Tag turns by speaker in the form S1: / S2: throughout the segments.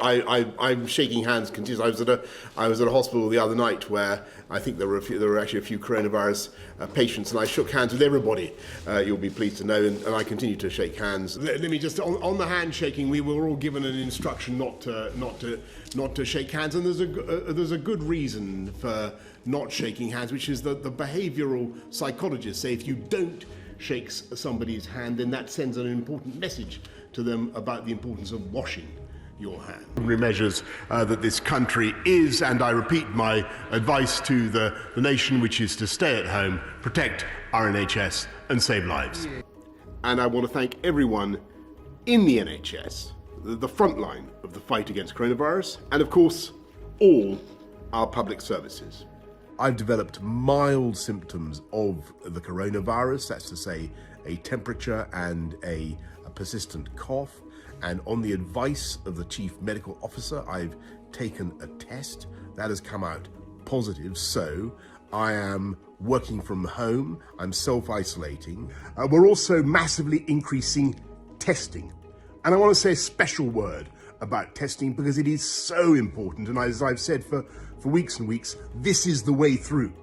S1: I'm shaking hands continuously. I was at a hospital the other night where I think there were actually a few coronavirus patients, and I shook hands with everybody. You'll be pleased to know, and I continue to shake hands. Let me just on the handshaking. We were all given an instruction not to shake hands, and there's a good reason for not shaking hands, which is that the behavioural psychologists say if you don't shake somebody's hand, then that sends an important message to them about the importance of washing your hand. Measures that this country is, and I repeat my advice to the nation, which is to stay at home, protect our NHS and save lives. And I want to thank everyone in the NHS, the front line of the fight against coronavirus, and of course, all our public services. I've developed mild symptoms of the coronavirus, that's to say a temperature and a persistent cough. And on the advice of the Chief Medical Officer, I've taken a test that has come out positive. So I am working from home, I'm self-isolating. We're also massively increasing testing. And I want to say a special word about testing because it is so important. And as I've said for weeks and weeks, this is the way through.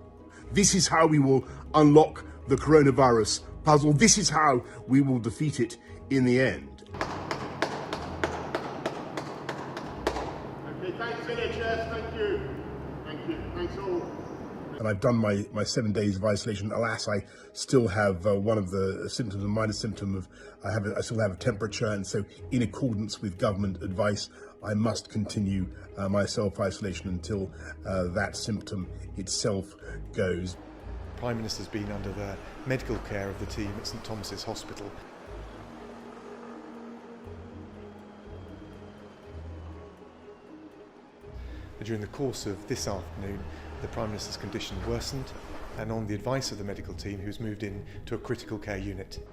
S1: This is how we will unlock the coronavirus puzzle. This is how we will defeat it in the end. Okay, thanks NHS, thank you. Thanks all. And I've done my 7 days of isolation. Alas, I still have one of the symptoms, a minor symptom of, I still have a temperature, and so in accordance with government advice, I must continue my self-isolation until that symptom itself goes.
S2: The Prime Minister's been under the medical care of the team at St Thomas's Hospital. During the course of this afternoon, the Prime Minister's condition worsened, and on the advice of the medical team, he was moved in to a critical care unit.